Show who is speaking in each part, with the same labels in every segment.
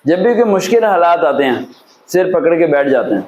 Speaker 1: जब भी कोई मुश्किल हालात आते हैं सिर पकड़ के बैठ जाते हैं,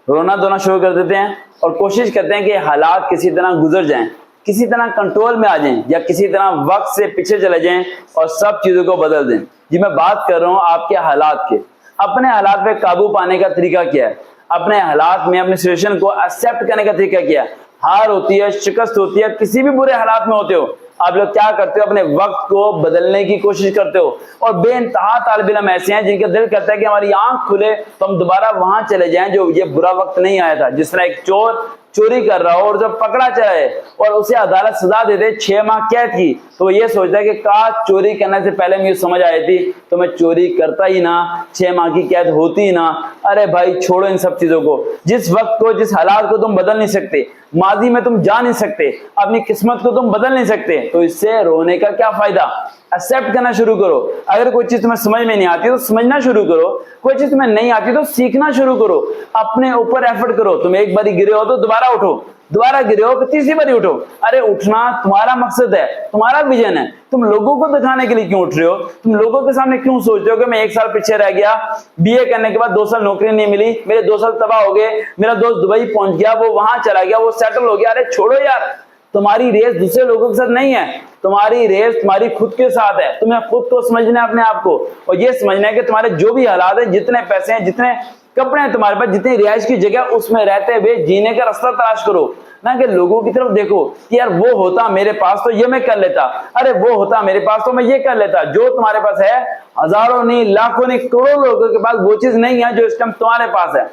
Speaker 1: रोना धोना शुरू कर देते हैं और कोशिश करते हैं कि हालात किसी तरह गुजर जाएं, किसी तरह कंट्रोल में आ जाएं या किसी तरह वक्त से पीछे चले जाएं और सब चीजों को बदल दें। जी मैं बात कर रहा हूं आपके हालात के। अपने हालात पे काबू पाने का तरीका क्या है? अपने हालात में अपनी सिचुएशन को एक्सेप्ट करने का तरीका क्या है? हार होती है, शिकस्त होती है, किसी भी बुरे हालात में होते हो, आप लोग क्या करते हो? अपने वक्त को बदलने की कोशिश करते हो। और बेइंतहा तालिब इल्म ऐसे हैं जिनका दिल करता है कि हमारी आंख खुले तो हम दोबारा वहां चले जाएं जो ये बुरा वक्त नहीं आया था। जिस तरह एक चोर चोरी कर रहा हो और जब पकड़ा जाए और उसे अदालत सजा दे दे 6 माह कैद की, तो वो ये सोचता है कि काश चोरी करने से पहले मुझे समझ आई थी तो मैं चोरी करता ही ना, 6 माह की कैद होती ही ना। अरे भाई छोड़ो इन सब चीजों को। जिस वक्त को, जिस हालात को तुम बदल नहीं सकते, माजी में तुम जा नहीं सकते, अपनी किस्मत को तुम बदल नहीं सकते, तो इससे रोने का क्या फायदा? एक्सेप्ट करना शुरू करो। अगर कोई चीज तुम्हें समझ में नहीं आती तो समझना शुरू करो, कोई चीज तुम्हें नहीं आती तो सीखना शुरू करो, अपने ऊपर एफर्ट करो। तुम एक बारी गिरे हो तो दोबारा उठो, दोबारा गिरे हो तो तीसरी बारी उठो। अरे उठना तुम्हारा मकसद है, तुम्हारा विजन है। तुम लोगों को दिखाने के लिए क्यों उठ रहे हो? तुम लोगों के सामने क्यों सोच रहे हो कि मैं 1 साल पीछे रह गया, बीए करने के बाद 2 साल नौकरी नहीं मिली, मेरे 2 साल तबाह हो गए, मेरा दोस्त दुबई पहुंच गया, वो वहां चला गया, वो सेटल हो गया। अरे छोड़ो यार, तुम्हारी रेस दूसरे लोगों के साथ नहीं है, तुम्हारी रेस तुम्हारी खुद के साथ है। तुम्हें खुद को समझना है, अपने आप को, और ये समझना है कि तुम्हारे जो भी हालात है, जितने पैसे हैं, जितने कपड़े हैं तुम्हारे पास, जितनी रिहाइश की जगह, उसमें रहते हुए जीने का रास्ता तलाश करो। ना कि लोगों की तरफ देखो कि यार वो होता मेरे पास तो ये मैं कर लेता, अरे वो होता मेरे पास तो मैं ये कर लेता। जो तुम्हारे पास है, हजारों नहीं, लाखों नहीं, करोड़ों लोगों के पास वो चीज नहीं है जो इस टाइम तुम्हारे पास है,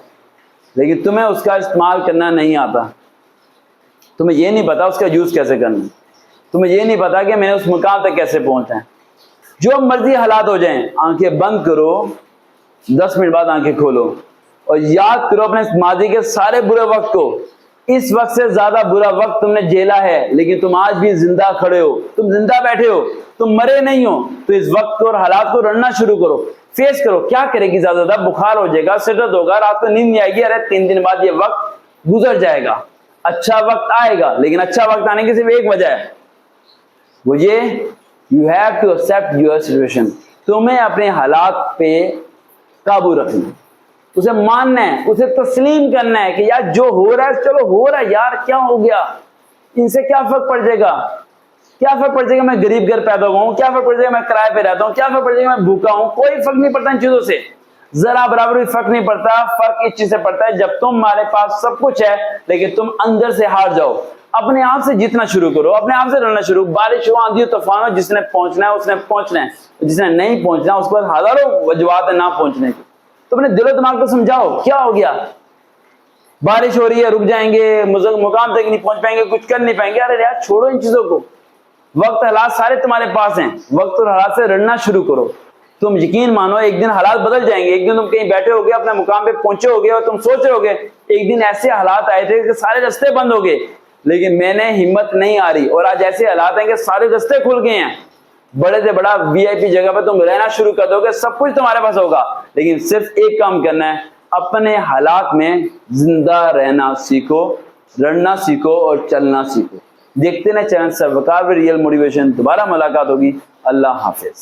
Speaker 1: लेकिन तुम्हें उसका इस्तेमाल करना नहीं आता। तुम्हें ये नहीं पता उसका यूज कैसे करना, तुम्हें ये नहीं पता कि मैंने उस मुकाम तक कैसे पहुंचना है। जो मर्जी हालात हो जाएं, आंखें बंद करो, 10 मिनट बाद आंखें खोलो और याद करो अपने माजी के सारे बुरे वक्त को। इस वक्त से ज्यादा बुरा वक्त तुमने झेला है, लेकिन तुम आज भी जिंदा खड़े हो, तुम जिंदा बैठे हो, तुम मरे नहीं हो। तो इस वक्त को और हालात को लड़ना शुरू करो, फेस करो। क्या करेगी ज्यादा? बुखार हो जाएगा, सिर दर्द होगा, रात को नींद नहीं आएगी, अरे 3 दिन बाद ये वक्त गुजर जाएगा, अच्छा वक्त आएगा। लेकिन अच्छा वक्त आने की सिर्फ एक वजह है, वो ये, you have to accept your situation. तुम्हें अपने हालात पे काबू रखना है, उसे मानना है, उसे तस्लीम करना है कि यार जो हो रहा है चलो हो रहा है, यार क्या हो गया, इनसे क्या फर्क पड़ जाएगा? क्या फर्क पड़ जाएगा मैं गरीब घर पैदा हुआ हूं? क्या फर्क पड़ जाएगा मैं किराए पे रहता हूं? क्या फर्क पड़ जाएगा मैं भूखा हूं? कोई फर्क नहीं पड़ता इन चीजों से, जरा बराबर भी फर्क नहीं पड़ता। फर्क इस चीज से पड़ता है जब तुम्हारे पास सब कुछ है लेकिन तुम अंदर से हार जाओ। अपने आप से जीतना शुरू करो, अपने आप से लड़ना शुरू। बारिश हो, आंधी हो, तूफान हो, जिसने पहुंचना है उसने पहुंचना है, जिसने नहीं पहुंचना उसके बाद हजारों वजूहात है ना पहुंचने की। तो अपने दिलो दिमाग को समझाओ क्या हो गया, बारिश हो रही है, रुक जाएंगे, मुकाम तक नहीं पहुंच पाएंगे, कुछ कर नहीं पाएंगे। अरे यार छोड़ो इन चीजों को, वक्त हालात सारे तुम्हारे पास हैं, वक्त और हालात से लड़ना शुरू करो। तुम यकीन मानो एक दिन हालात बदल जाएंगे। एक दिन तुम कहीं बैठे होगे, अपने मुकाम पे पहुंचे होगे और तुम सोच रहे होगे एक दिन ऐसे हालात आए थे कि सारे रास्ते बंद हो गए, लेकिन मैंने हिम्मत नहीं आ रही, और आज ऐसे हालात हैं कि सारे रास्ते खुल गए हैं। बड़े से बड़ा वीआईपी जगह पर तुम रहना शुरू कर दोगे, सब कुछ तुम्हारे पास होगा, लेकिन सिर्फ एक काम करना है, अपने हालात में जिंदा रहना सीखो, लड़ना सीखो और चलना सीखो। देखते ना चैनल सरवकार में रियल मोटिवेशन। दोबारा मुलाकात होगी। अल्लाह हाफिज।